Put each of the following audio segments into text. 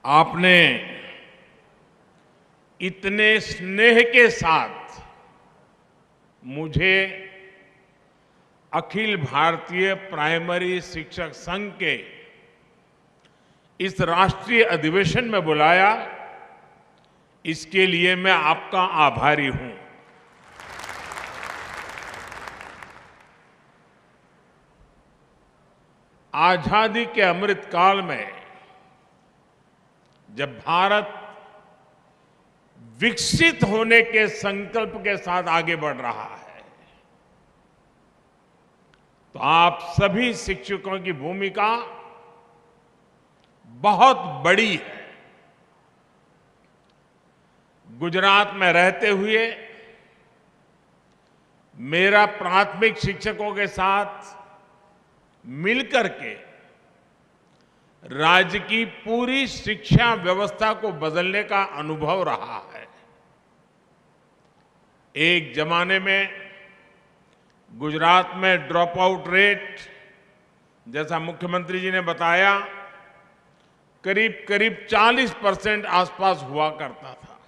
आपने इतने स्नेह के साथ मुझे अखिल भारतीय प्राइमरी शिक्षक संघ के इस राष्ट्रीय अधिवेशन में बुलाया, इसके लिए मैं आपका आभारी हूं। आजादी के अमृत काल में जब भारत विकसित होने के संकल्प के साथ आगे बढ़ रहा है, तो आप सभी शिक्षकों की भूमिका बहुत बड़ी है। गुजरात में रहते हुए मेरा प्राथमिक शिक्षकों के साथ मिलकर के राज्य की पूरी शिक्षा व्यवस्था को बदलने का अनुभव रहा है। एक जमाने में गुजरात में ड्रॉप आउट रेट, जैसा मुख्यमंत्री जी ने बताया, करीब करीब 40% आसपास हुआ करता था,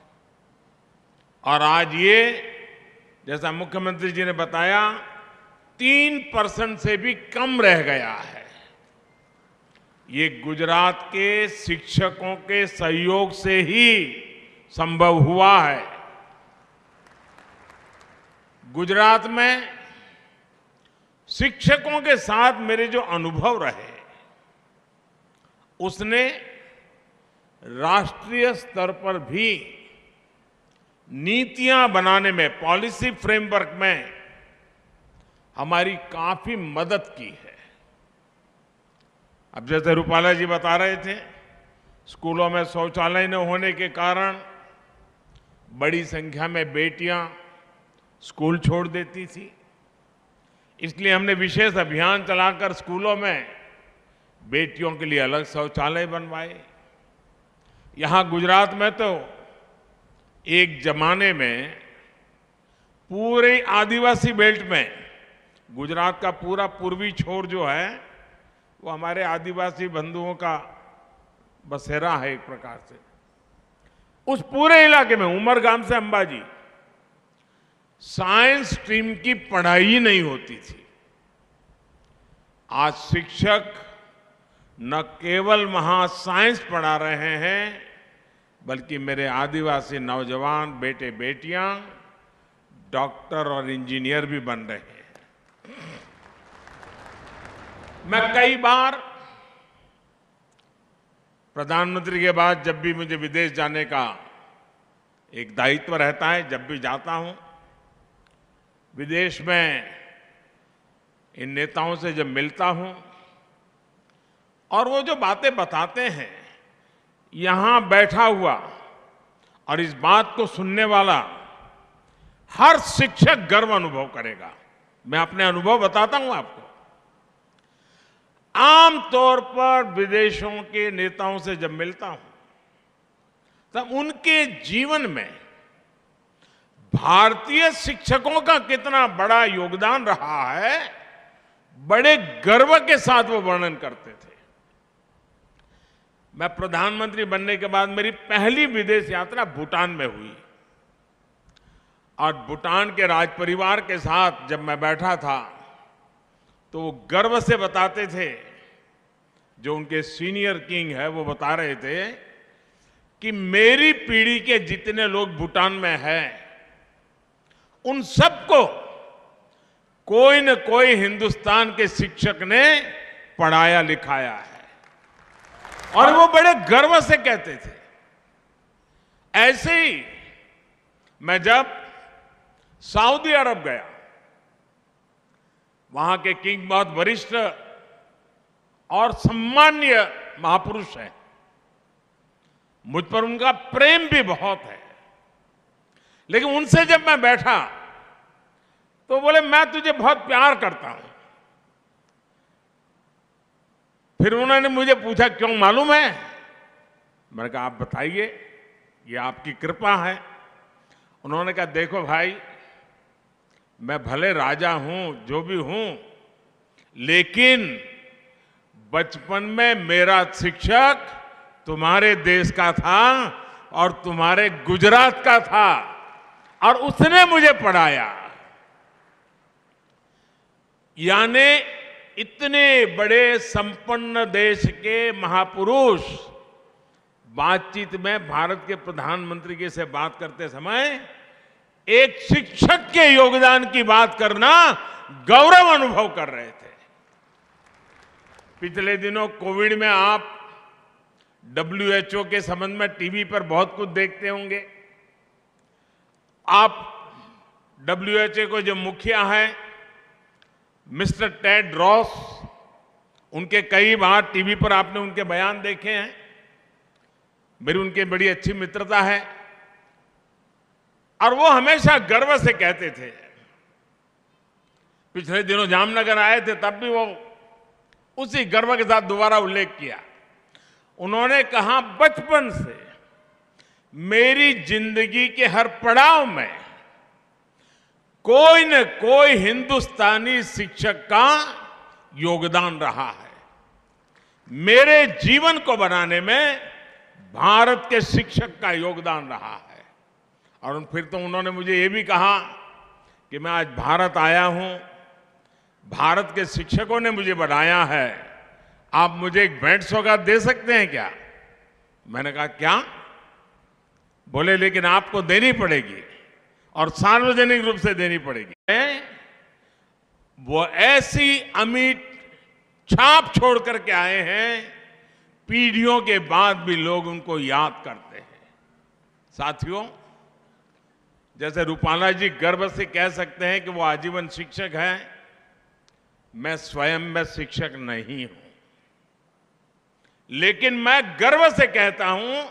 और आज ये, जैसा मुख्यमंत्री जी ने बताया, 3% से भी कम रह गया है। ये गुजरात के शिक्षकों के सहयोग से ही संभव हुआ है। गुजरात में शिक्षकों के साथ मेरे जो अनुभव रहे, उसने राष्ट्रीय स्तर पर भी नीतियां बनाने में, पॉलिसी फ्रेमवर्क में हमारी काफी मदद की है। अब जैसे रूपाला जी बता रहे थे, स्कूलों में शौचालय न होने के कारण बड़ी संख्या में बेटियां स्कूल छोड़ देती थी। इसलिए हमने विशेष अभियान चलाकर स्कूलों में बेटियों के लिए अलग शौचालय बनवाए। यहां गुजरात में तो एक जमाने में पूरे आदिवासी बेल्ट में, गुजरात का पूरा पूर्वी छोर जो है वो हमारे आदिवासी बंधुओं का बसेरा है एक प्रकार से। उस पूरे इलाके में, उमरगाम से अंबाजी, साइंस स्ट्रीम की पढ़ाई ही नहीं होती थी। आज शिक्षक न केवल वहां साइंस पढ़ा रहे हैं, बल्कि मेरे आदिवासी नौजवान बेटे बेटियां डॉक्टर और इंजीनियर भी बन रहे हैं। मैं कई बार प्रधानमंत्री के बाद जब भी मुझे विदेश जाने का एक दायित्व रहता है, जब भी जाता हूं, विदेश में इन नेताओं से जब मिलता हूं और वो जो बातें बताते हैं, यहां बैठा हुआ और इस बात को सुनने वाला हर शिक्षक गर्व अनुभव करेगा। मैं अपने अनुभव बताता हूं आपको। आमतौर पर विदेशों के नेताओं से जब मिलता हूं, तब उनके जीवन में भारतीय शिक्षकों का कितना बड़ा योगदान रहा है, बड़े गर्व के साथ वो वर्णन करते थे। मैं प्रधानमंत्री बनने के बाद मेरी पहली विदेश यात्रा भूटान में हुई, और भूटान के राज परिवार के साथ जब मैं बैठा था, तो वो गर्व से बताते थे, जो उनके सीनियर किंग है वो बता रहे थे कि मेरी पीढ़ी के जितने लोग भूटान में हैं, उन सबको कोई न कोई हिंदुस्तान के शिक्षक ने पढ़ाया लिखाया है, और वो बड़े गर्व से कहते थे। ऐसे ही मैं जब सऊदी अरब गया, वहां के किंग बहुत वरिष्ठ और सम्मान्य महापुरुष हैं, मुझ पर उनका प्रेम भी बहुत है। लेकिन उनसे जब मैं बैठा तो बोले, मैं तुझे बहुत प्यार करता हूं। फिर उन्होंने मुझे पूछा, क्यों, मालूम है? मैंने कहा, आप बताइए, ये आपकी कृपा है। उन्होंने कहा, देखो भाई, मैं भले राजा हूं, जो भी हूं, लेकिन बचपन में मेरा शिक्षक तुम्हारे देश का था और तुम्हारे गुजरात का था और उसने मुझे पढ़ाया। यानी इतने बड़े संपन्न देश के महापुरुष बातचीत में भारत के प्रधानमंत्री के से बात करते समय एक शिक्षक के योगदान की बात करना गौरव अनुभव कर रहे थे। पिछले दिनों कोविड में आप WHO के संबंध में टीवी पर बहुत कुछ देखते होंगे। आप WHO को जो मुखिया है मिस्टर टेड्रोस, उनके कई बार टीवी पर आपने उनके बयान देखे हैं। मेरी उनकी बड़ी अच्छी मित्रता है और वो हमेशा गर्व से कहते थे। पिछले दिनों जामनगर आए थे तब भी वो उसी गर्व के साथ दोबारा उल्लेख किया। उन्होंने कहा, बचपन से मेरी जिंदगी के हर पड़ाव में कोई न कोई हिंदुस्तानी शिक्षक का योगदान रहा है। मेरे जीवन को बनाने में भारत के शिक्षक का योगदान रहा है। और फिर तो उन्होंने मुझे ये भी कहा कि मैं आज भारत आया हूं, भारत के शिक्षकों ने मुझे बनाया है, आप मुझे एक भेंट सौगात दे सकते हैं क्या? मैंने कहा क्या? बोले लेकिन आपको देनी पड़ेगी और सार्वजनिक रूप से देनी पड़ेगी। वो ऐसी अमिट छाप छोड़ करके आए हैं, पीढ़ियों के बाद भी लोग उनको याद करते हैं। साथियों, जैसे रूपाला जी गर्व से कह सकते हैं कि वो आजीवन शिक्षक हैं, मैं स्वयं में शिक्षक नहीं हूं, लेकिन मैं गर्व से कहता हूं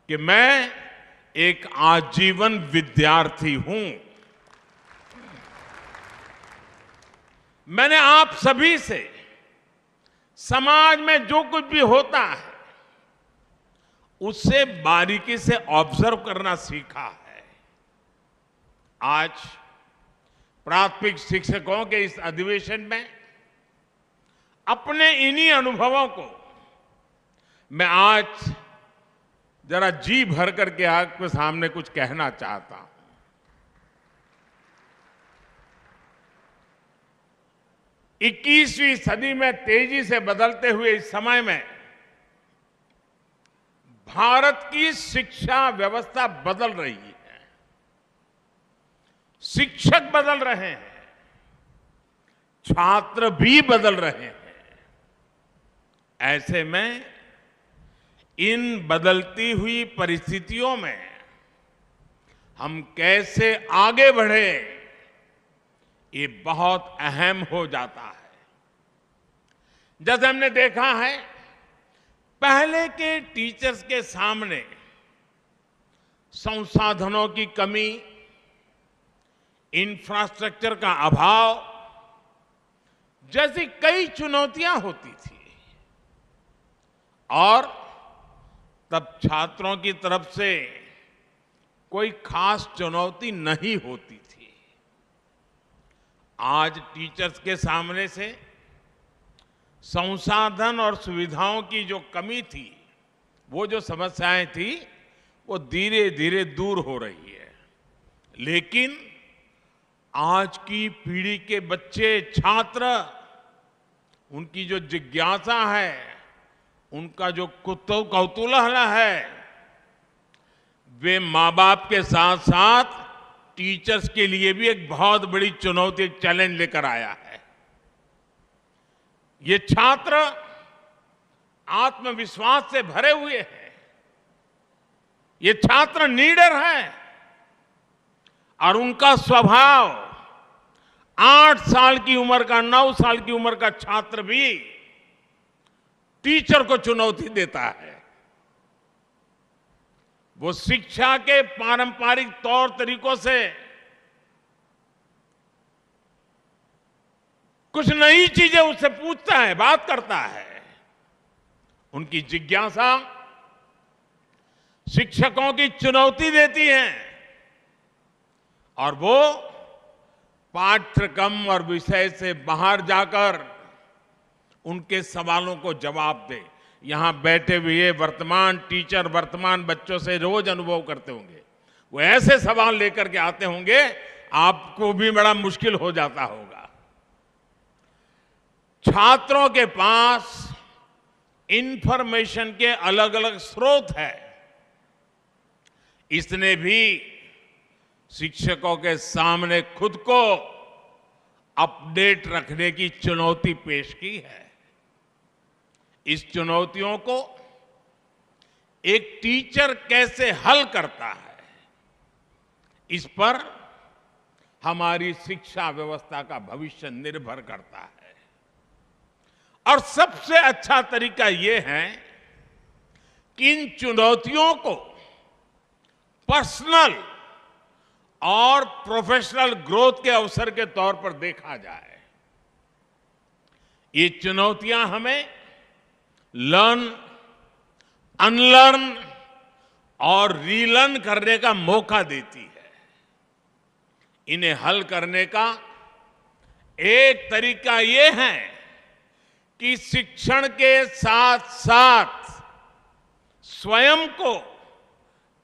कि मैं एक आजीवन विद्यार्थी हूं। मैंने आप सभी से समाज में जो कुछ भी होता है उससे बारीकी से ऑब्जर्व करना सीखा है। आज प्राथमिक शिक्षकों के इस अधिवेशन में अपने इन्हीं अनुभवों को मैं आज जरा जी भर करके आपके सामने कुछ कहना चाहता हूं। 21वीं सदी में तेजी से बदलते हुए इस समय में भारत की शिक्षा व्यवस्था बदल रही है, शिक्षक बदल रहे हैं, छात्र भी बदल रहे हैं। ऐसे में इन बदलती हुई परिस्थितियों में हम कैसे आगे बढ़े, ये बहुत अहम हो जाता है। जैसे हमने देखा है, पहले के टीचर्स के सामने संसाधनों की कमी, इंफ्रास्ट्रक्चर का अभाव जैसी कई चुनौतियां होती थी और तब छात्रों की तरफ से कोई खास चुनौती नहीं होती थी। आज टीचर्स के सामने से संसाधन और सुविधाओं की जो कमी थी, वो जो समस्याएं थी, वो धीरे धीरे दूर हो रही है। लेकिन आज की पीढ़ी के बच्चे, छात्र, उनकी जो जिज्ञासा है, उनका जो कौतूहल है, वे माँ बाप के साथ साथ टीचर्स के लिए भी एक बहुत बड़ी चुनौती, एक चैलेंज लेकर आया है। ये छात्र आत्मविश्वास से भरे हुए हैं, ये छात्र नीडर हैं और उनका स्वभाव 8 साल की उम्र का, 9 साल की उम्र का छात्र भी टीचर को चुनौती देता है। वो शिक्षा के पारंपरिक तौर तरीकों से कुछ नई चीजें उससे पूछता है, बात करता है। उनकी जिज्ञासा शिक्षकों की चुनौती देती है और वो पाठ्यक्रम और विषय से बाहर जाकर उनके सवालों को जवाब दे। यहां बैठे हुए वर्तमान टीचर वर्तमान बच्चों से रोज अनुभव करते होंगे। वो ऐसे सवाल लेकर के आते होंगे, आपको भी बड़ा मुश्किल हो जाता होगा। छात्रों के पास इंफॉर्मेशन के अलग अलग स्रोत है, इसने भी शिक्षकों के सामने खुद को अपडेट रखने की चुनौती पेश की है। इस चुनौतियों को एक टीचर कैसे हल करता है, इस पर हमारी शिक्षा व्यवस्था का भविष्य निर्भर करता है। और सबसे अच्छा तरीका यह है कि इन चुनौतियों को पर्सनल और प्रोफेशनल ग्रोथ के अवसर के तौर पर देखा जाए। ये चुनौतियां हमें लर्न, अनलर्न और रीलर्न करने का मौका देती है। इन्हें हल करने का एक तरीका यह है कि शिक्षण के साथ साथ स्वयं को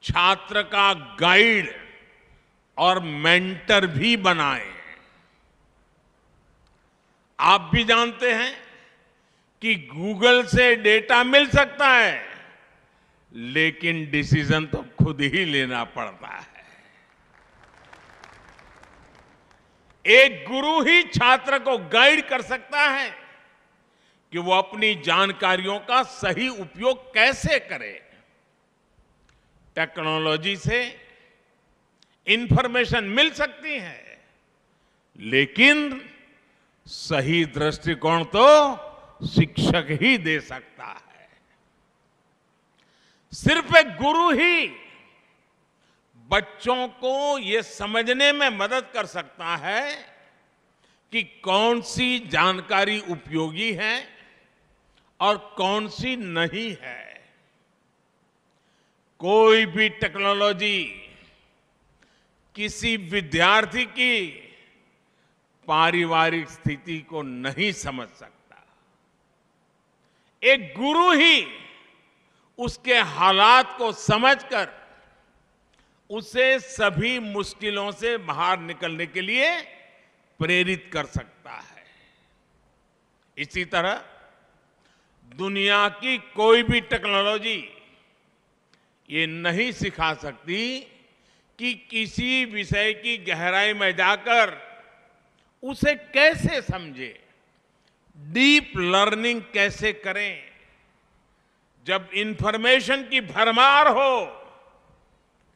छात्र का गाइड और मेंटर भी बनाएं। आप भी जानते हैं कि गूगल से डेटा मिल सकता है, लेकिन डिसीजन तो खुद ही लेना पड़ता है। एक गुरु ही छात्र को गाइड कर सकता है कि वो अपनी जानकारियों का सही उपयोग कैसे करे। टेक्नोलॉजी से इंफॉर्मेशन मिल सकती है, लेकिन सही दृष्टिकोण तो शिक्षक ही दे सकता है। सिर्फ एक गुरु ही बच्चों को यह समझने में मदद कर सकता है कि कौन सी जानकारी उपयोगी है और कौन सी नहीं है। कोई भी टेक्नोलॉजी किसी विद्यार्थी की पारिवारिक स्थिति को नहीं समझ सकता। एक गुरु ही उसके हालात को समझकर उसे सभी मुश्किलों से बाहर निकलने के लिए प्रेरित कर सकता है। इसी तरह दुनिया की कोई भी टेक्नोलॉजी ये नहीं सिखा सकती कि किसी विषय की गहराई में जाकर उसे कैसे समझे, डीप लर्निंग कैसे करें। जब इंफॉर्मेशन की भरमार हो,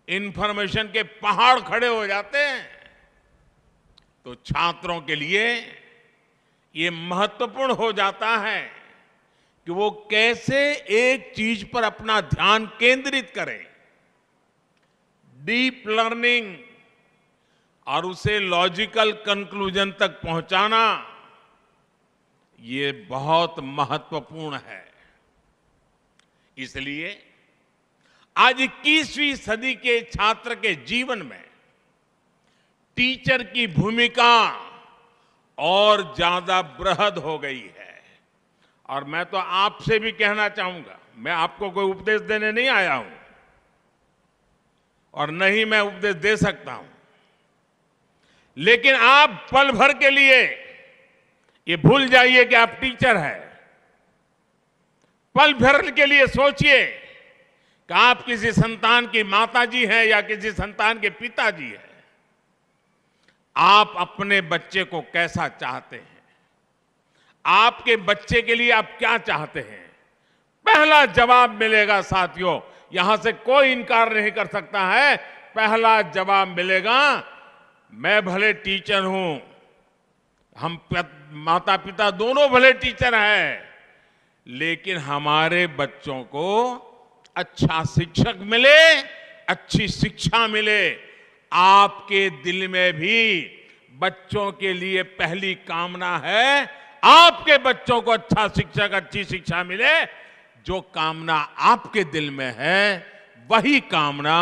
इंफॉर्मेशन के पहाड़ खड़े हो जाते हैं, तो छात्रों के लिए ये महत्वपूर्ण हो जाता है कि वो कैसे एक चीज पर अपना ध्यान केंद्रित करें। डीप लर्निंग और उसे लॉजिकल कंक्लूजन तक पहुंचाना, ये बहुत महत्वपूर्ण है। इसलिए आज 21वीं सदी के छात्र के जीवन में टीचर की भूमिका और ज्यादा बृहद हो गई है। और मैं तो आपसे भी कहना चाहूंगा, मैं आपको कोई उपदेश देने नहीं आया हूं और न ही मैं उपदेश दे सकता हूं, लेकिन आप पल भर के लिए ये भूल जाइए कि आप टीचर हैं। पल भर के लिए सोचिए कि आप किसी संतान की माताजी हैं या किसी संतान के पिताजी हैं। आप अपने बच्चे को कैसा चाहते हैं? आपके बच्चे के लिए आप क्या चाहते हैं? पहला जवाब मिलेगा साथियों, यहां से कोई इनकार नहीं कर सकता है। पहला जवाब मिलेगा, मैं भले टीचर हूं, हम माता पिता दोनों भले टीचर हैं, लेकिन हमारे बच्चों को अच्छा शिक्षक मिले, अच्छी शिक्षा मिले। आपके दिल में भी बच्चों के लिए पहली कामना है, आपके बच्चों को अच्छा शिक्षक, अच्छी शिक्षा मिले। जो कामना आपके दिल में है, वही कामना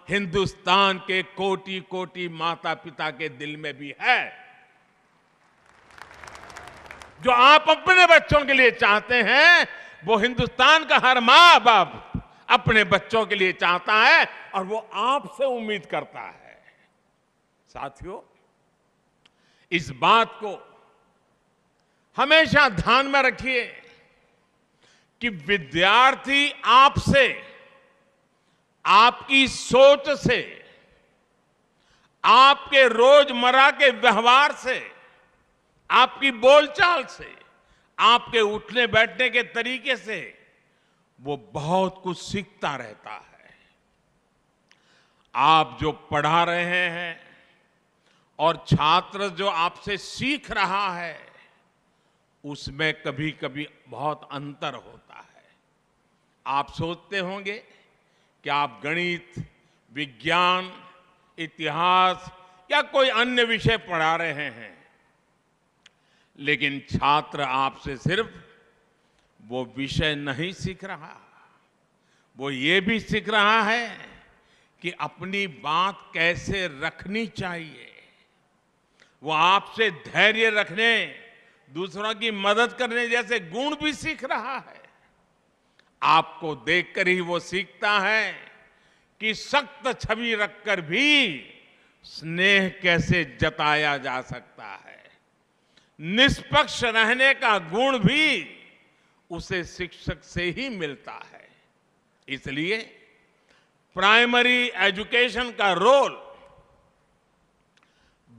हिंदुस्तान के कोटि कोटि माता पिता के दिल में भी है। जो आप अपने बच्चों के लिए चाहते हैं, वो हिंदुस्तान का हर माँ बाप अपने बच्चों के लिए चाहता है और वो आपसे उम्मीद करता है। साथियों, इस बात को हमेशा ध्यान में रखिए कि विद्यार्थी आपसे, आपकी सोच से, आपके रोजमर्रा के व्यवहार से, आपकी बोलचाल से, आपके उठने बैठने के तरीके से वो बहुत कुछ सीखता रहता है। आप जो पढ़ा रहे हैं और छात्र जो आपसे सीख रहा है, उसमें कभी कभी बहुत अंतर होता है। आप सोचते होंगे कि आप गणित, विज्ञान, इतिहास या कोई अन्य विषय पढ़ा रहे हैं, लेकिन छात्र आपसे सिर्फ वो विषय नहीं सीख रहा, वो ये भी सीख रहा है कि अपनी बात कैसे रखनी चाहिए। वो आपसे धैर्य रखने, दूसरों की मदद करने जैसे गुण भी सीख रहा है। आपको देखकर ही वो सीखता है कि सख्त छवि रखकर भी स्नेह कैसे जताया जा सकता है। निष्पक्ष रहने का गुण भी उसे शिक्षक से ही मिलता है। इसलिए प्राइमरी एजुकेशन का रोल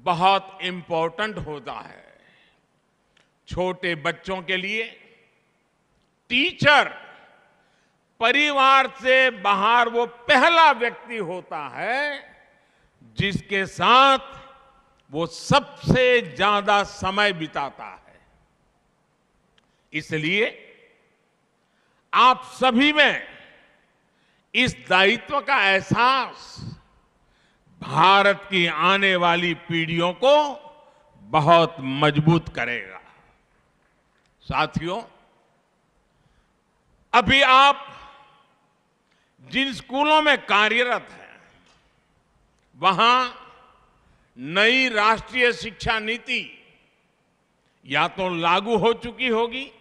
बहुत इंपॉर्टेंट होता है। छोटे बच्चों के लिए टीचर परिवार से बाहर वो पहला व्यक्ति होता है जिसके साथ वो सबसे ज्यादा समय बिताता है। इसलिए आप सभी में इस दायित्व का एहसास भारत की आने वाली पीढ़ियों को बहुत मजबूत करेगा। साथियों, अभी आप जिन स्कूलों में कार्यरत हैं, वहां नई राष्ट्रीय शिक्षा नीति या तो लागू हो चुकी होगी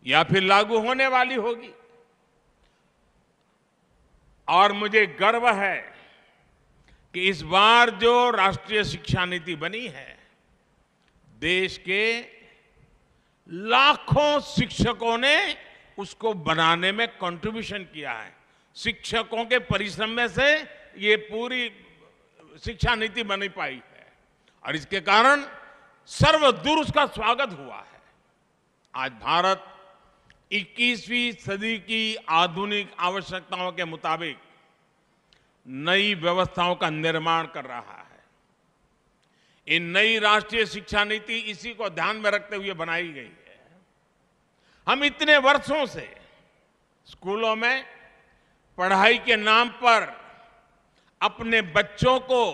या फिर लागू होने वाली होगी। और मुझे गर्व है कि इस बार जो राष्ट्रीय शिक्षा नीति बनी है, देश के लाखों शिक्षकों ने उसको बनाने में कंट्रीब्यूशन किया है। शिक्षकों के परिश्रम में से ये पूरी शिक्षा नीति बन पाई है और इसके कारण सर्वदूर उसका स्वागत हुआ है। आज भारत 21वीं सदी की आधुनिक आवश्यकताओं के मुताबिक नई व्यवस्थाओं का निर्माण कर रहा है। इन नई राष्ट्रीय शिक्षा नीति इसी को ध्यान में रखते हुए बनाई गई है। हम इतने वर्षों से स्कूलों में पढ़ाई के नाम पर अपने बच्चों को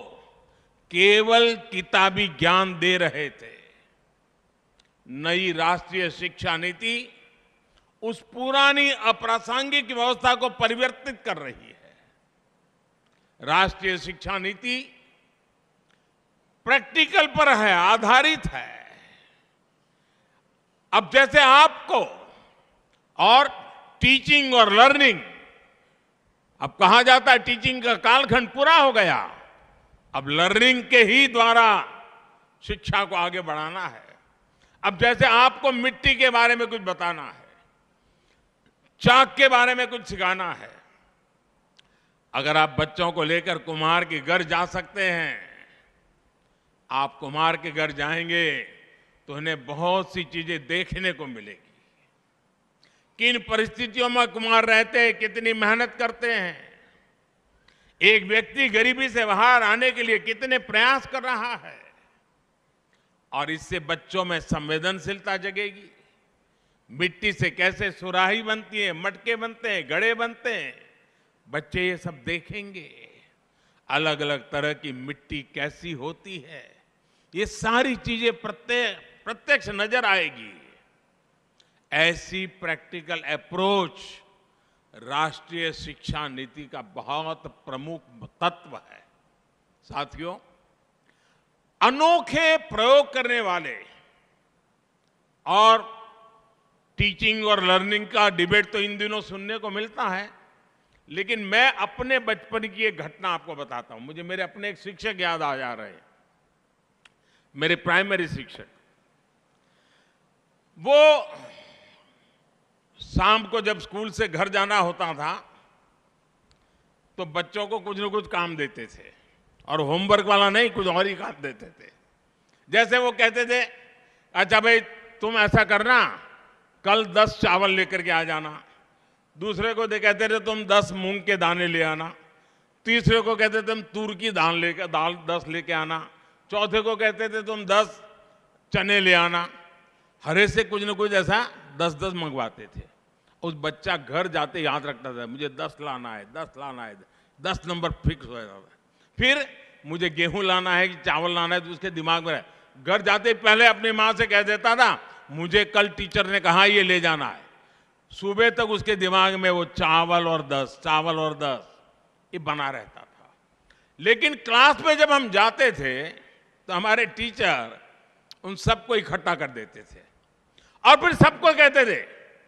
केवल किताबी ज्ञान दे रहे थे। नई राष्ट्रीय शिक्षा नीति उस पुरानी अप्रासंगिक व्यवस्था को परिवर्तित कर रही है। राष्ट्रीय शिक्षा नीति प्रैक्टिकल पर है, आधारित है। अब जैसे आपको और टीचिंग और लर्निंग, अब कहा जाता है टीचिंग का कालखंड पूरा हो गया, अब लर्निंग के ही द्वारा शिक्षा को आगे बढ़ाना है। अब जैसे आपको मिट्टी के बारे में कुछ बताना है, चाक के बारे में कुछ सिखाना है, अगर आप बच्चों को लेकर कुम्हार के घर जा सकते हैं, आप कुम्हार के घर जाएंगे तो उन्हें बहुत सी चीजें देखने को मिलेगी। किन परिस्थितियों में कुम्हार रहते हैं, कितनी मेहनत करते हैं, एक व्यक्ति गरीबी से बाहर आने के लिए कितने प्रयास कर रहा है, और इससे बच्चों में संवेदनशीलता जगेगी। मिट्टी से कैसे सुराही बनती है, मटके बनते हैं, घड़े बनते हैं, बच्चे ये सब देखेंगे। अलग अलग तरह की मिट्टी कैसी होती है, ये सारी चीजें प्रत्यक्ष नजर आएगी। ऐसी प्रैक्टिकल अप्रोच राष्ट्रीय शिक्षा नीति का बहुत प्रमुख तत्व है। साथियों, अनोखे प्रयोग करने वाले और टीचिंग और लर्निंग का डिबेट तो इन दिनों सुनने को मिलता है, लेकिन मैं अपने बचपन की एक घटना आपको बताता हूं। मुझे मेरे अपने एक शिक्षक याद आ जा रहे हैं, मेरे प्राइमरी शिक्षक। वो शाम को जब स्कूल से घर जाना होता था तो बच्चों को कुछ न कुछ काम देते थे, और होमवर्क वाला नहीं, कुछ और ही काम देते थे। जैसे वो कहते थे, अच्छा भाई तुम ऐसा करना, कल 10 चावल लेकर के आ जाना। दूसरे को कहते थे तुम 10 मूंग के दाने ले आना। तीसरे को कहते थे तुम तूर की दाल 10 लेके आना। चौथे को कहते थे तुम 10 चने ले आना। हरे से कुछ न कुछ ऐसा 10-10 मंगवाते थे। उस बच्चा घर जाते याद रखता था, मुझे 10 लाना है, 10 लाना है, 10 नंबर फिक्स हो जाता था। फिर मुझे गेहूं लाना है कि चावल लाना है, तो उसके दिमाग में घर जाते पहले अपनी माँ से कह देता था, मुझे कल टीचर ने कहा ये ले जाना है। सुबह तक उसके दिमाग में वो चावल और 10, चावल और 10 ये बना रहता था। लेकिन क्लास में जब हम जाते थे तो हमारे टीचर उन सबको इकट्ठा कर देते थे और फिर सबको कहते थे,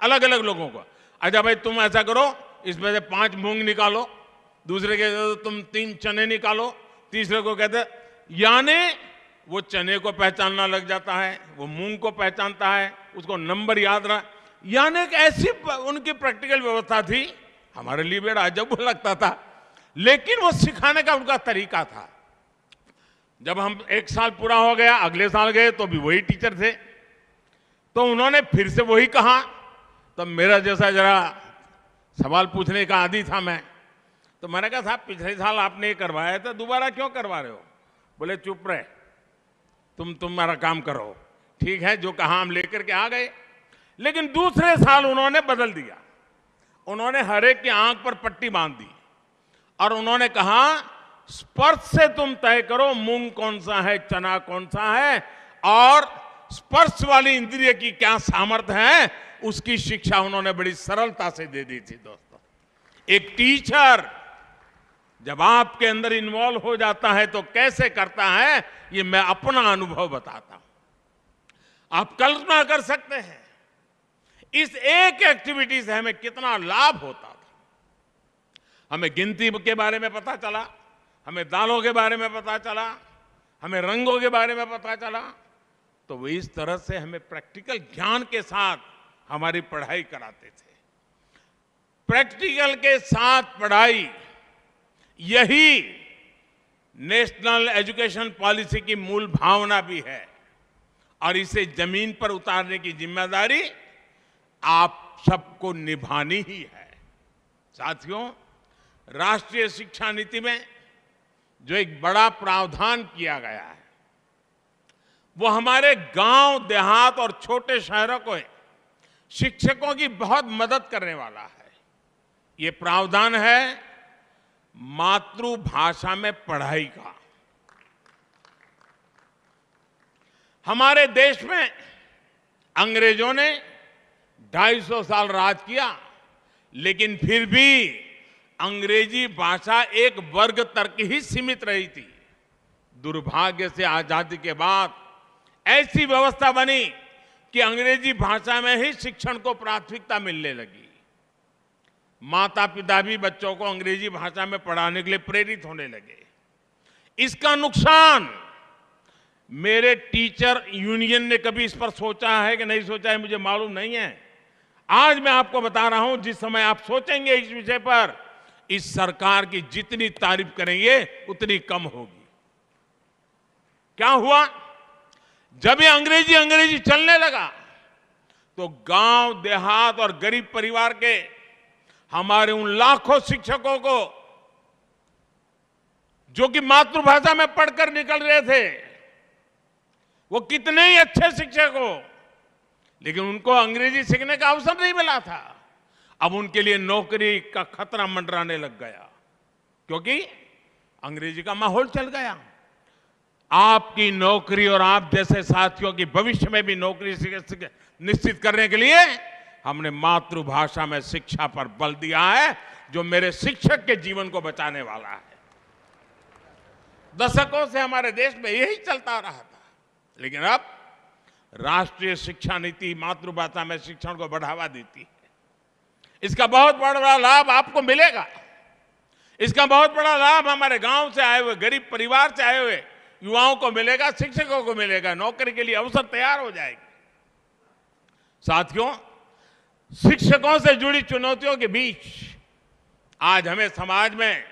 अलग अलग लोगों को, अच्छा भाई तुम ऐसा करो, इसमें से 5 मूंग निकालो। दूसरे कहते तो तुम 3 चने निकालो। तीसरे को कहते, यानी वो चने को पहचानना लग जाता है, वो मूंग को पहचानता है, उसको नंबर याद रहा। यानी एक ऐसी उनकी प्रैक्टिकल व्यवस्था थी, हमारे लिए बड़ा अजब लगता था, लेकिन वो सिखाने का उनका तरीका था। जब हम 1 साल पूरा हो गया, अगले साल गए तो भी वही टीचर थे, तो उन्होंने फिर से वही कहा। तब मेरा जैसा जरा सवाल पूछने का आदी था मैं, तो मैंने कहा साहब पिछले साल आपने ये करवाया था, दोबारा क्यों करवा रहे हो? बोले चुप रहे, तुम्हारा काम करो। ठीक है, जो कहा हम लेकर के आ गए। लेकिन दूसरे साल उन्होंने बदल दिया। उन्होंने हर एक की आंख पर पट्टी बांध दी और उन्होंने कहा, स्पर्श से तुम तय करो मूंग कौन सा है, चना कौन सा है, और स्पर्श वाली इंद्रिय की क्या सामर्थ्य है, उसकी शिक्षा उन्होंने बड़ी सरलता से दे दी थी। दोस्तों, एक टीचर जब आपके अंदर इन्वॉल्व हो जाता है तो कैसे करता है, ये मैं अपना अनुभव बताता हूं। आप कल्पना कर सकते हैं इस एक एक्टिविटी से हमें कितना लाभ होता था। हमें गिनती के बारे में पता चला, हमें दालों के बारे में पता चला, हमें रंगों के बारे में पता चला। तो वो इस तरह से हमें प्रैक्टिकल ज्ञान के साथ हमारी पढ़ाई कराते थे। प्रैक्टिकल के साथ पढ़ाई, यही नेशनल एजुकेशन पॉलिसी की मूल भावना भी है, और इसे जमीन पर उतारने की जिम्मेदारी आप सबको निभानी ही है। साथियों, राष्ट्रीय शिक्षा नीति में जो एक बड़ा प्रावधान किया गया है, वो हमारे गांव, देहात और छोटे शहरों को शिक्षकों की बहुत मदद करने वाला है। ये प्रावधान है मातृभाषा में पढ़ाई का। हमारे देश में अंग्रेजों ने 250 साल राज किया, लेकिन फिर भी अंग्रेजी भाषा एक वर्ग तक ही सीमित रही थी। दुर्भाग्य से आजादी के बाद ऐसी व्यवस्था बनी कि अंग्रेजी भाषा में ही शिक्षण को प्राथमिकता मिलने लगी। माता पिता भी बच्चों को अंग्रेजी भाषा में पढ़ाने के लिए प्रेरित होने लगे। इसका नुकसान मेरे टीचर यूनियन ने कभी इस पर सोचा है कि नहीं सोचा है, मुझे मालूम नहीं है। आज मैं आपको बता रहा हूं, जिस समय आप सोचेंगे इस विषय पर, इस सरकार की जितनी तारीफ करेंगे उतनी कम होगी। क्या हुआ? जब ये अंग्रेजी चलने लगा तो गांव, देहात और गरीब परिवार के हमारे उन लाखों शिक्षकों को, जो कि मातृभाषा में पढ़कर निकल रहे थे, वो कितने ही अच्छे शिक्षक हो, लेकिन उनको अंग्रेजी सीखने का अवसर नहीं मिला था। अब उनके लिए नौकरी का खतरा मंडराने लग गया, क्योंकि अंग्रेजी का माहौल चल गया। आपकी नौकरी और आप जैसे साथियों की भविष्य में भी नौकरी निश्चित करने के लिए हमने मातृभाषा में शिक्षा पर बल दिया है, जो मेरे शिक्षक के जीवन को बचाने वाला है। दशकों से हमारे देश में यही चलता रहा था, लेकिन अब राष्ट्रीय शिक्षा नीति मातृभाषा में शिक्षण को बढ़ावा देती है। इसका बहुत बड़ा लाभ आपको मिलेगा। इसका बहुत बड़ा लाभ हमारे गांव से आए हुए, गरीब परिवार से आए हुए युवाओं को मिलेगा, शिक्षकों को मिलेगा। नौकरी के लिए अवसर तैयार हो जाएगी। साथियों, शिक्षकों से जुड़ी चुनौतियों के बीच आज हमें समाज में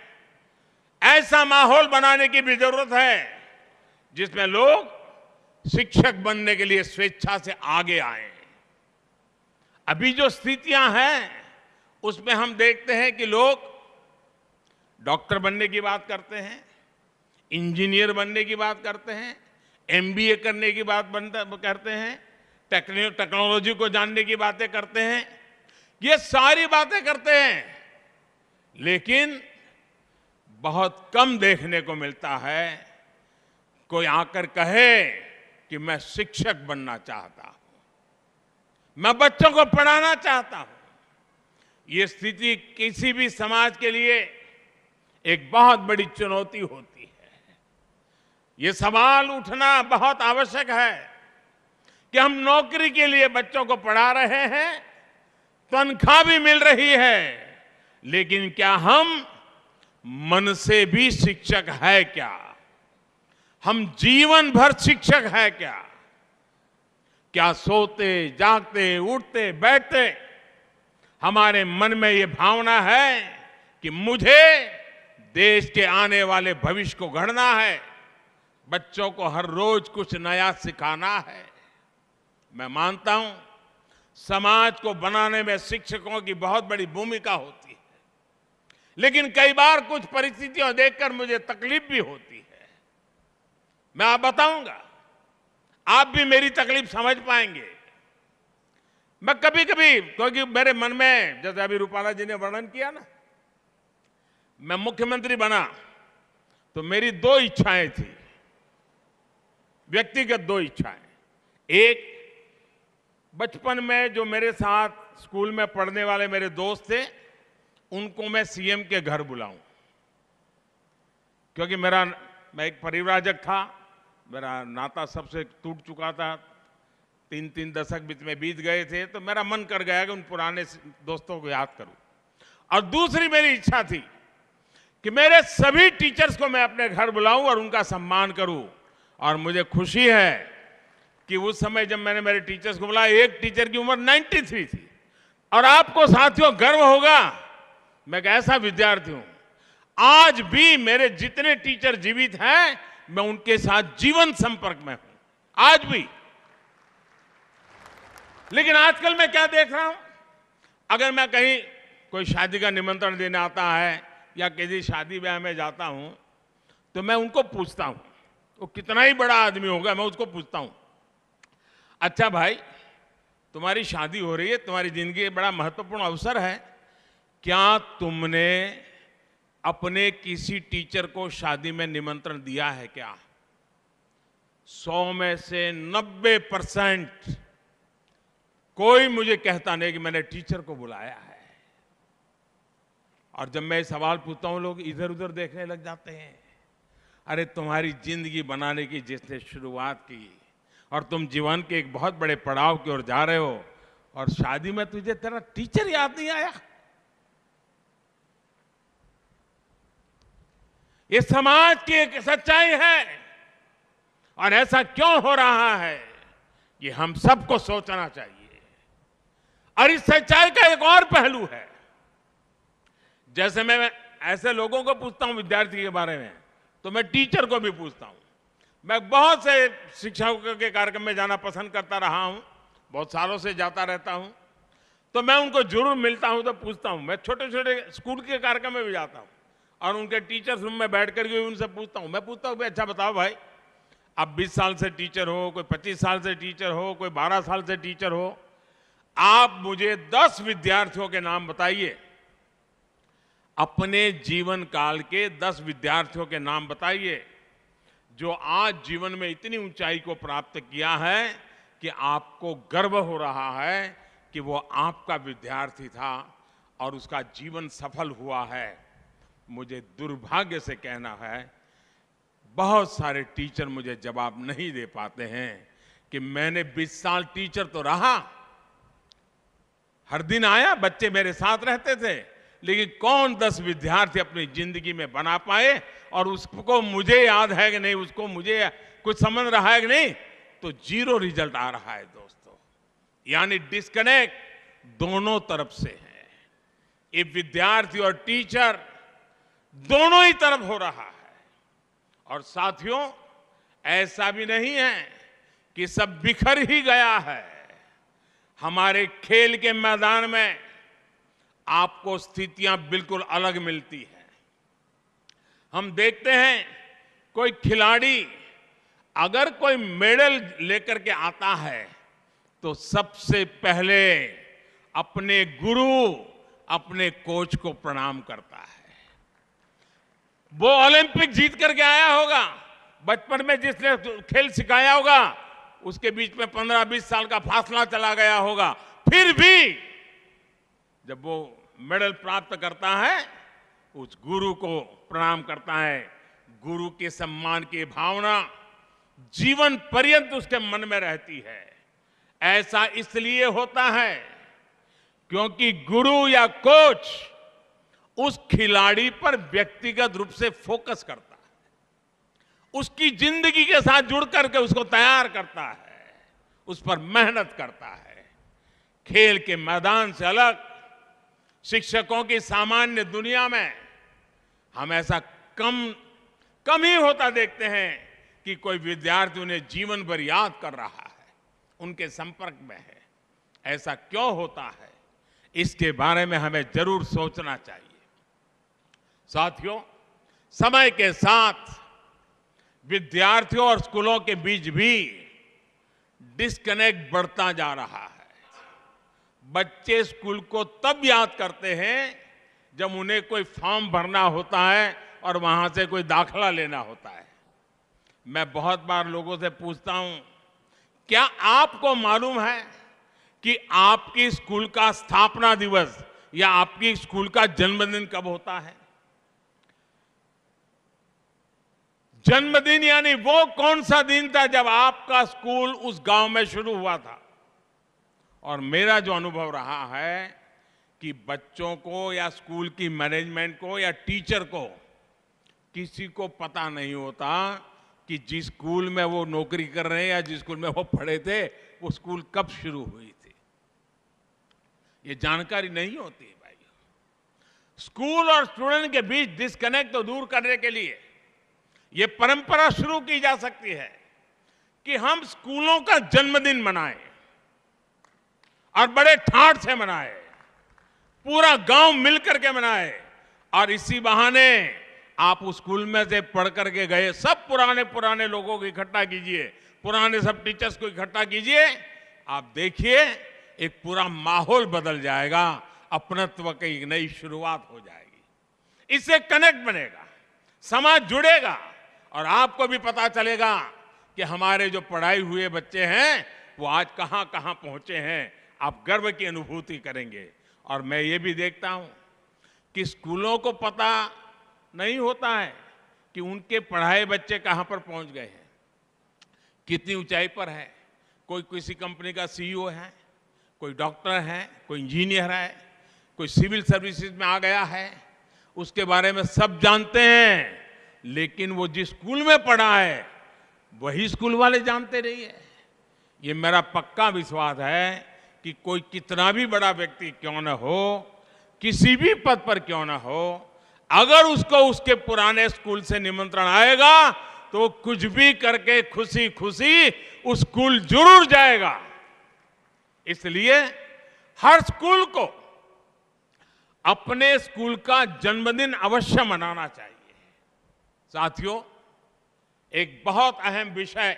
ऐसा माहौल बनाने की भी जरूरत है जिसमें लोग शिक्षक बनने के लिए स्वेच्छा से आगे आए। अभी जो स्थितियां हैं उसमें हम देखते हैं कि लोग डॉक्टर बनने की बात करते हैं, इंजीनियर बनने की बात करते हैं, एमबीए करने की बात करते हैं, टेक्नोलॉजी को जानने की बातें करते हैं। ये सारी बातें करते हैं, लेकिन बहुत कम देखने को मिलता है कोई आकर कहे कि मैं शिक्षक बनना चाहता हूं, मैं बच्चों को पढ़ाना चाहता हूं। ये स्थिति किसी भी समाज के लिए एक बहुत बड़ी चुनौती होती है। ये सवाल उठना बहुत आवश्यक है कि हम नौकरी के लिए बच्चों को पढ़ा रहे हैं, तनख्वाह भी मिल रही है, लेकिन क्या हम मन से भी शिक्षक है क्या? हम जीवन भर शिक्षक है क्या? क्या सोते जागते उठते बैठते हमारे मन में ये भावना है कि मुझे देश के आने वाले भविष्य को गढ़ना है, बच्चों को हर रोज कुछ नया सिखाना है? मैं मानता हूं समाज को बनाने में शिक्षकों की बहुत बड़ी भूमिका होती है, लेकिन कई बार कुछ परिस्थितियां देखकर मुझे तकलीफ भी होती है। मैं आप बताऊंगा, आप भी मेरी तकलीफ समझ पाएंगे। मैं कभी कभी, क्योंकि मेरे मन में, जैसे अभी रूपाला जी ने वर्णन किया ना, मैं मुख्यमंत्री बना तो मेरी दो इच्छाएं थी, व्यक्तिगत दो इच्छाएं। एक, बचपन में जो मेरे साथ स्कूल में पढ़ने वाले मेरे दोस्त थे उनको मैं सीएम के घर बुलाऊं, क्योंकि मैं एक परिव्राजक था, मेरा नाता सबसे टूट चुका था, 3 दशक बीच में बीत गए थे, तो मेरा मन कर गया कि उन पुराने दोस्तों को याद करूं। और दूसरी मेरी इच्छा थी कि मेरे सभी टीचर्स को मैं अपने घर बुलाऊं और उनका सम्मान करूं। और मुझे खुशी है कि उस समय जब मैंने मेरे टीचर्स को बुलाया, एक टीचर की उम्र 93 थी। और आपको साथियों गर्व होगा, मैं एक ऐसा विद्यार्थी हूं, आज भी मेरे जितने टीचर जीवित हैं मैं उनके साथ जीवन संपर्क में हूं, आज भी। लेकिन आजकल मैं क्या देख रहा हूं, अगर मैं कहीं कोई शादी का निमंत्रण देने आता है या किसी शादी ब्याह में जाता हूं तो मैं उनको पूछता हूं, वो कितना ही बड़ा आदमी होगा, मैं उसको पूछता हूं, अच्छा भाई तुम्हारी शादी हो रही है, तुम्हारी जिंदगी एक बड़ा महत्वपूर्ण अवसर है, क्या तुमने अपने किसी टीचर को शादी में निमंत्रण दिया है क्या? 100 में से 90% कोई मुझे कहता नहीं कि मैंने टीचर को बुलाया है। और जब मैं सवाल पूछता हूं, लोग इधर उधर देखने लग जाते हैं। अरे तुम्हारी जिंदगी बनाने की जिसने शुरुआत की और तुम जीवन के एक बहुत बड़े पड़ाव की ओर जा रहे हो, और शादी में तुझे तेरा टीचर याद नहीं आया? ये समाज की एक सच्चाई है, और ऐसा क्यों हो रहा है ये हम सबको सोचना चाहिए। और इस सच्चाई का एक और पहलू है, जैसे मैं ऐसे लोगों को पूछता हूं विद्यार्थी के बारे में, तो मैं टीचर को भी पूछता हूं। मैं बहुत से शिक्षकों के कार्यक्रम में जाना पसंद करता रहा हूं, बहुत सालों से जाता रहता हूं, तो मैं उनको जरूर मिलता हूं तो पूछता हूं। मैं छोटे छोटे स्कूल के कार्यक्रम में भी जाता हूं और उनके टीचर्स रूम में बैठ करके उनसे पूछता हूं। मैं पूछता हूं भाई अच्छा बताओ भाई, आप 20 साल से टीचर हो, कोई 25 साल से टीचर हो, कोई 12 साल से टीचर हो, आप मुझे 10 विद्यार्थियों के नाम बताइए, अपने जीवन काल के 10 विद्यार्थियों के नाम बताइए जो आज जीवन में इतनी ऊंचाई को प्राप्त किया है कि आपको गर्व हो रहा है कि वो आपका विद्यार्थी था और उसका जीवन सफल हुआ है। मुझे दुर्भाग्य से कहना है बहुत सारे टीचर मुझे जवाब नहीं दे पाते हैं कि मैंने 20 साल टीचर तो रहा, हर दिन आया, बच्चे मेरे साथ रहते थे, लेकिन कौन 10 विद्यार्थी अपनी जिंदगी में बना पाए और उसको मुझे याद है कि नहीं, उसको मुझे कुछ समझ रहा है कि नहीं, तो 0 रिजल्ट आ रहा है दोस्तों। यानी डिस्कनेक्ट दोनों तरफ से है, ये विद्यार्थी और टीचर दोनों ही तरफ हो रहा है। और साथियों, ऐसा भी नहीं है कि सब बिखर ही गया है। हमारे खेल के मैदान में आपको स्थितियां बिल्कुल अलग मिलती हैं। हम देखते हैं कोई खिलाड़ी अगर कोई मेडल लेकर के आता है तो सबसे पहले अपने गुरु, अपने कोच को प्रणाम करता है। वो ओलंपिक जीत करके आया होगा, बचपन में जिसने खेल सिखाया होगा, उसके बीच में 15-20 साल का फासला चला गया होगा, फिर भी जब वो मेडल प्राप्त करता है उस गुरु को प्रणाम करता है। गुरु के सम्मान की भावना जीवन पर्यंत उसके मन में रहती है। ऐसा इसलिए होता है क्योंकि गुरु या कोच उस खिलाड़ी पर व्यक्तिगत रूप से फोकस करता है, उसकी जिंदगी के साथ जुड़ करके उसको तैयार करता है, उस पर मेहनत करता है। खेल के मैदान से अलग शिक्षकों की सामान्य दुनिया में हम ऐसा कम ही होता देखते हैं कि कोई विद्यार्थी उन्हें जीवन भर याद कर रहा है, उनके संपर्क में है। ऐसा क्यों होता है, इसके बारे में हमें जरूर सोचना चाहिए। साथियों, समय के साथ विद्यार्थियों और स्कूलों के बीच भी डिस्कनेक्ट बढ़ता जा रहा है। बच्चे स्कूल को तब याद करते हैं जब उन्हें कोई फॉर्म भरना होता है और वहां से कोई दाखला लेना होता है। मैं बहुत बार लोगों से पूछता हूं, क्या आपको मालूम है कि आपकी स्कूल का स्थापना दिवस या आपकी स्कूल का जन्मदिन कब होता है? जन्मदिन यानी वो कौन सा दिन था जब आपका स्कूल उस गांव में शुरू हुआ था। और मेरा जो अनुभव रहा है कि बच्चों को या स्कूल की मैनेजमेंट को या टीचर को किसी को पता नहीं होता कि जिस स्कूल में वो नौकरी कर रहे हैं या जिस स्कूल में वो पढ़े थे वो स्कूल कब शुरू हुई थी। ये जानकारी नहीं होती है भाई। स्कूल और स्टूडेंट के बीच डिस्कनेक्ट तो दूर करने के लिए ये परंपरा शुरू की जा सकती है कि हम स्कूलों का जन्मदिन मनाएं और बड़े ठाठ से मनाएं, पूरा गांव मिलकर के मनाए। और इसी बहाने आप उस स्कूल में से पढ़ करके गए सब पुराने लोगों को इकट्ठा कीजिए, पुराने सब टीचर्स को इकट्ठा कीजिए। आप देखिए एक पूरा माहौल बदल जाएगा, अपनत्व की एक नई शुरुआत हो जाएगी। इससे कनेक्ट बनेगा, समाज जुड़ेगा और आपको भी पता चलेगा कि हमारे जो पढ़ाई हुए बच्चे हैं वो आज कहां कहां पहुंचे हैं। आप गर्व की अनुभूति करेंगे। और मैं ये भी देखता हूं कि स्कूलों को पता नहीं होता है कि उनके पढ़ाए बच्चे कहां पर पहुंच गए हैं, कितनी ऊंचाई पर है। कोई किसी कंपनी का सीईओ है, कोई डॉक्टर है, कोई इंजीनियर है, कोई सिविल सर्विसेज में आ गया है, उसके बारे में सब जानते हैं। लेकिन वो जिस स्कूल में पढ़ा है वही स्कूल वाले जानते नहीं है। ये मेरा पक्का विश्वास है कि कोई कितना भी बड़ा व्यक्ति क्यों न हो, किसी भी पद पर क्यों न हो, अगर उसको उसके पुराने स्कूल से निमंत्रण आएगा तो कुछ भी करके खुशी खुशी उस स्कूल जरूर जाएगा। इसलिए हर स्कूल को अपने स्कूल का जन्मदिन अवश्य मनाना चाहिए। साथियों, एक बहुत अहम विषय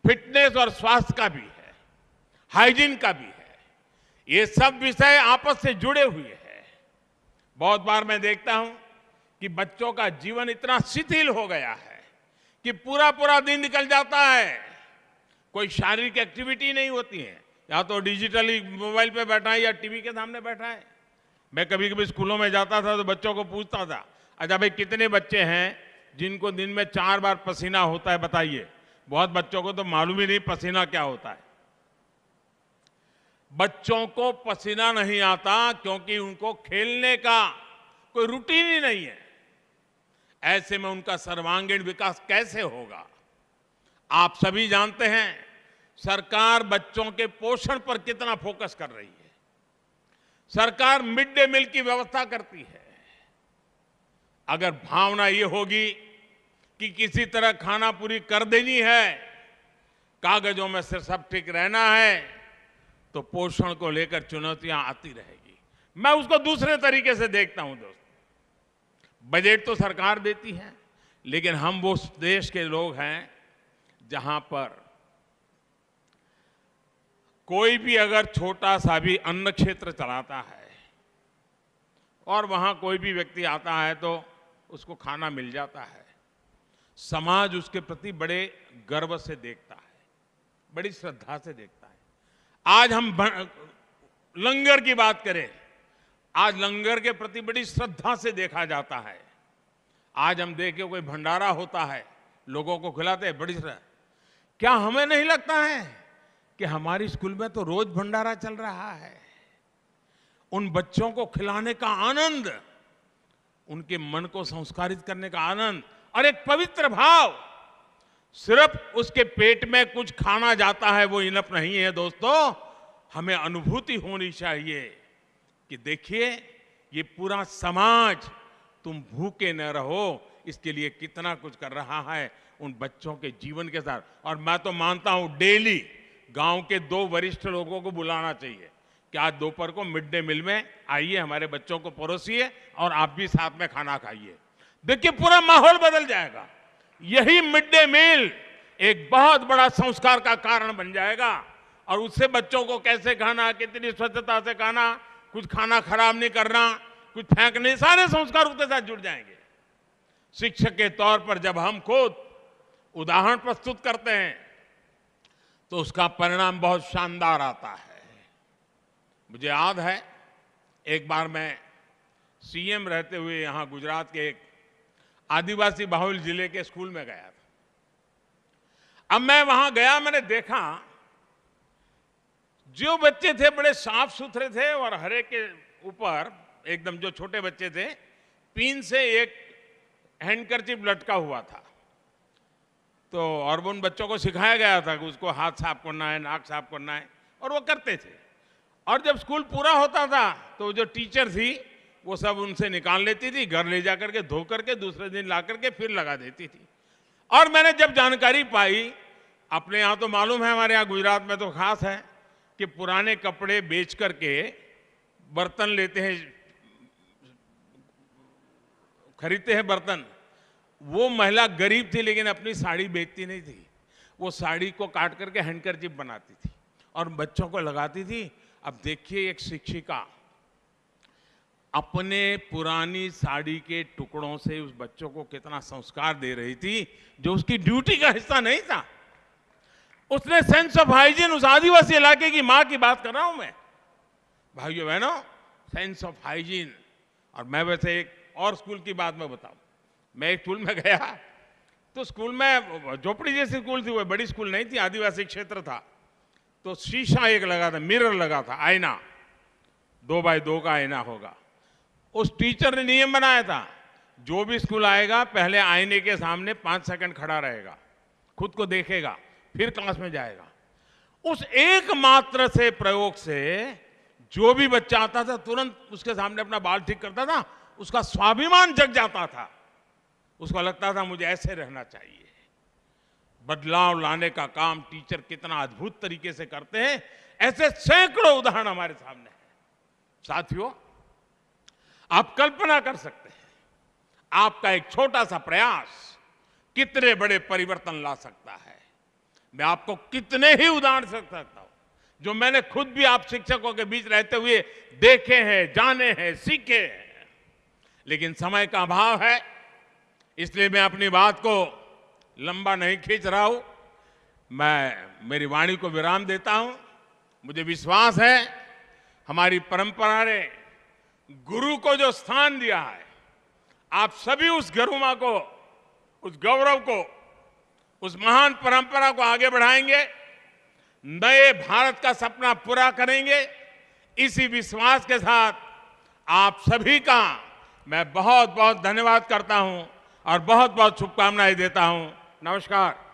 फिटनेस और स्वास्थ्य का भी है, हाइजीन का भी है। ये सब विषय आपस से जुड़े हुए हैं। बहुत बार मैं देखता हूं कि बच्चों का जीवन इतना शिथिल हो गया है कि पूरा दिन निकल जाता है, कोई शारीरिक एक्टिविटी नहीं होती है, या तो डिजिटली मोबाइल पे बैठा है या टीवी के सामने बैठा है। मैं कभी कभी स्कूलों में जाता था तो बच्चों को पूछता था, अच्छा भाई कितने बच्चे हैं जिनको दिन में 4 बार पसीना होता है बताइए। बहुत बच्चों को तो मालूम ही नहीं पसीना क्या होता है। बच्चों को पसीना नहीं आता क्योंकि उनको खेलने का कोई रूटीन ही नहीं है। ऐसे में उनका सर्वांगीण विकास कैसे होगा? आप सभी जानते हैं सरकार बच्चों के पोषण पर कितना फोकस कर रही है। सरकार मिड डे मील की व्यवस्था करती है। अगर भावना ये होगी कि किसी तरह खाना पूरी कर देनी है, कागजों में से सब ठीक रहना है, तो पोषण को लेकर चुनौतियां आती रहेगी। मैं उसको दूसरे तरीके से देखता हूं दोस्तों। बजट तो सरकार देती है, लेकिन हम वो देश के लोग हैं जहां पर कोई भी अगर छोटा सा भी अन्न क्षेत्र चलाता है और वहां कोई भी व्यक्ति आता है तो उसको खाना मिल जाता है, समाज उसके प्रति बड़े गर्व से देखता है, बड़ी श्रद्धा से देखता है। आज हम लंगर की बात करें, आज लंगर के प्रति बड़ी श्रद्धा से देखा जाता है। आज हम देखें कोई भंडारा होता है, लोगों को खिलाते हैं, बड़ी श्रद्धा। क्या हमें नहीं लगता है कि हमारी स्कूल में तो रोज भंडारा चल रहा है? उन बच्चों को खिलाने का आनंद, उनके मन को संस्कारित करने का आनंद और एक पवित्र भाव, सिर्फ उसके पेट में कुछ खाना जाता है वो इनफ नहीं है दोस्तों। हमें अनुभूति होनी चाहिए कि देखिए ये पूरा समाज, तुम भूखे न रहो इसके लिए कितना कुछ कर रहा है उन बच्चों के जीवन के साथ। और मैं तो मानता हूं डेली गांव के 2 वरिष्ठ लोगों को बुलाना चाहिए कि आज दोपहर को मिड डे मील में आइए, हमारे बच्चों को परोसिए और आप भी साथ में खाना खाइए। देखिए पूरा माहौल बदल जाएगा। यही मिड डे मील एक बहुत बड़ा संस्कार का कारण बन जाएगा। और उससे बच्चों को कैसे खाना, कितनी स्वच्छता से खाना, कुछ खाना खराब नहीं करना, कुछ फेंकने, सारे संस्कार उसके साथ जुड़ जाएंगे। शिक्षक के तौर पर जब हम खुद उदाहरण प्रस्तुत करते हैं तो उसका परिणाम बहुत शानदार आता है। मुझे याद है एक बार मैं सीएम रहते हुए यहां गुजरात के एक आदिवासी बाहुल जिले के स्कूल में गया था। अब मैं वहां गया, मैंने देखा जो बच्चे थे बड़े साफ सुथरे थे और हर एक के ऊपर एकदम, जो छोटे बच्चे थे, पिन से एक हैंडकरचिप लटका हुआ था। तो और उन बच्चों को सिखाया गया था कि उसको हाथ साफ करना है, नाक साफ करना है, और वो करते थे। और जब स्कूल पूरा होता था तो जो टीचर थी वो सब उनसे निकाल लेती थी, घर ले जाकर के धो करके दूसरे दिन ला करके फिर लगा देती थी। और मैंने जब जानकारी पाई, अपने यहाँ तो मालूम है, हमारे यहाँ गुजरात में तो खास है कि पुराने कपड़े बेच करके बर्तन लेते हैं, खरीदते हैं बर्तन। वो महिला गरीब थी लेकिन अपनी साड़ी बेचती नहीं थी, वो साड़ी को काट करके हैंडकरचिप बनाती थी और बच्चों को लगाती थी। अब देखिए एक शिक्षिका अपने पुरानी साड़ी के टुकड़ों से उस बच्चों को कितना संस्कार दे रही थी, जो उसकी ड्यूटी का हिस्सा नहीं था। उसने सेंस ऑफ हाइजीन, उस आदिवासी इलाके की मां की बात कर रहा हूं मैं, भाइयों बहनों, सेंस ऑफ हाइजीन। और मैं वैसे एक और स्कूल की बात मैं बताऊं, मैं एक स्कूल में गया तो स्कूल में झोपड़ी जैसी स्कूल थी, वो बड़ी स्कूल नहीं थी, आदिवासी क्षेत्र था। तो शीशा एक लगा था, मिरर लगा था, आईना, 2 बाय 2 का आईना होगा। उस टीचर ने नियम बनाया था, जो भी स्कूल आएगा पहले आईने के सामने 5 सेकंड खड़ा रहेगा, खुद को देखेगा, फिर क्लास में जाएगा। उस एकमात्र से प्रयोग से जो भी बच्चा आता था तुरंत उसके सामने अपना बाल ठीक करता था, उसका स्वाभिमान जग जाता था, उसको लगता था मुझे ऐसे रहना चाहिए। बदलाव लाने का काम टीचर कितना अद्भुत तरीके से करते हैं, ऐसे सैकड़ों उदाहरण हमारे सामने हैं। साथियों, आप कल्पना कर सकते हैं आपका एक छोटा सा प्रयास कितने बड़े परिवर्तन ला सकता है। मैं आपको कितने ही उदाहरण से सकता हूं जो मैंने खुद भी आप शिक्षकों के बीच रहते हुए देखे हैं, जाने हैं, सीखे हैं। लेकिन समय का अभाव है, इसलिए मैं अपनी बात को लंबा नहीं खींच रहा हूं। मैं मेरी वाणी को विराम देता हूं। मुझे विश्वास है हमारी परंपरा ने गुरु को जो स्थान दिया है, आप सभी उस गरिमा को, उस गौरव को उस महान परंपरा को आगे बढ़ाएंगे, नए भारत का सपना पूरा करेंगे। इसी विश्वास के साथ आप सभी का मैं बहुत बहुत धन्यवाद करता हूं और बहुत बहुत शुभकामनाएं देता हूं। नमस्कार।